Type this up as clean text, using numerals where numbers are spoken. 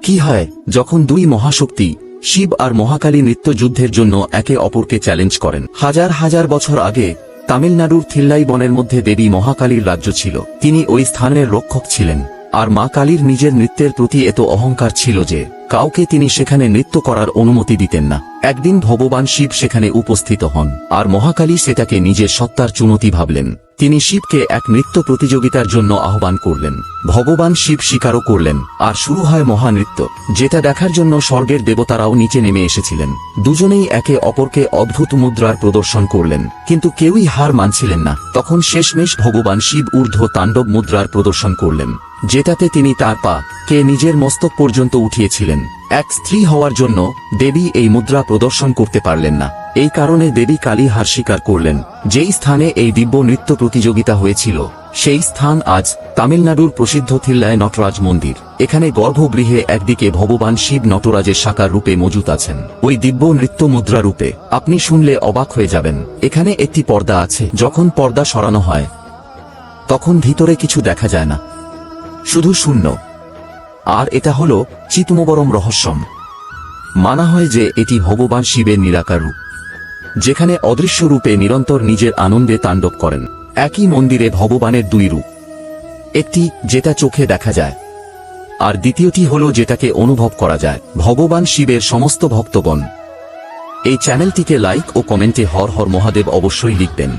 কি হয় যখন দুই মহাশক্তি শিব আর মহাকালী নৃত্য যুদ্ধের জন্য একে অপরকে চ্যালেঞ্জ করেন? হাজার হাজার বছর আগে তামিলনাড়ুর থিল্লাই বনের মধ্যে দেবী মহাকালীর রাজ্য ছিল। তিনি ওই স্থানের রক্ষক ছিলেন, আর মা কালীর নিজের নৃত্যের প্রতি এত অহংকার ছিল যে কাউকে তিনি সেখানে নৃত্য করার অনুমতি দিতেন না। একদিন ভগবান শিব সেখানে উপস্থিত হন, আর মহাকালী সেটাকে নিজের সত্তার চুনতি ভাবলেন। তিনি শিবকে এক নৃত্য প্রতিযোগিতার জন্য আহ্বান করলেন। ভগবান শিব স্বীকারও করলেন, আর শুরু হয় মহানৃত্য, যেটা দেখার জন্য স্বর্গের দেবতারাও নিচে নেমে এসেছিলেন। দুজনেই একে অপরকে অদ্ভুত মুদ্রার প্রদর্শন করলেন, কিন্তু কেউই হার মানছিলেন না। তখন শেষমেশ ভগবান শিব ঊর্ধ্ব তাণ্ডব মুদ্রার প্রদর্শন করলেন, যেটাতে তিনি তার পা কে নিজের মস্তক পর্যন্ত উঠিয়েছিলেন। এক স্ত্রী হওয়ার জন্য দেবী এই মুদ্রা প্রদর্শন করতে পারলেন না। এই কারণে দেবী কালী হার স্বীকার করলেন। যেই স্থানে এই দিব্য নৃত্য প্রতিযোগিতা হয়েছিল সেই স্থান আজ তামিলনাড়ুর প্রসিদ্ধ থিল্লাই নটরাজ মন্দির। এখানে গর্ভগৃহে একদিকে ভগবান শিব নটরাজের সাকার রূপে মজুত আছেন, ওই দিব্য নৃত্য মুদ্রা রূপে। আপনি শুনলে অবাক হয়ে যাবেন। এখানে একটি পর্দা আছে, যখন পর্দা সরানো হয় তখন ভিতরে কিছু দেখা যায় না, শুধু শূন্য। আর এটা হলো চিতমবরম রহস্যম। মানা হয় যে এটি ভগবান শিবের নিরাকার রূপ, যেখানে অদৃশ্য রূপে নিরন্তর নিজের আনন্দে তাণ্ডব করেন। একই মন্দিরে ভগবানের দুই রূপ, একটি যেটা চোখে দেখা যায়, আর দ্বিতীয়টি হলো যেটাকে অনুভব করা যায়। ভগবান শিবের সমস্ত ভক্তগণ এই চ্যানেলটিকে লাইক ও কমেন্টে হর হর মহাদেব অবশ্যই লিখবেন।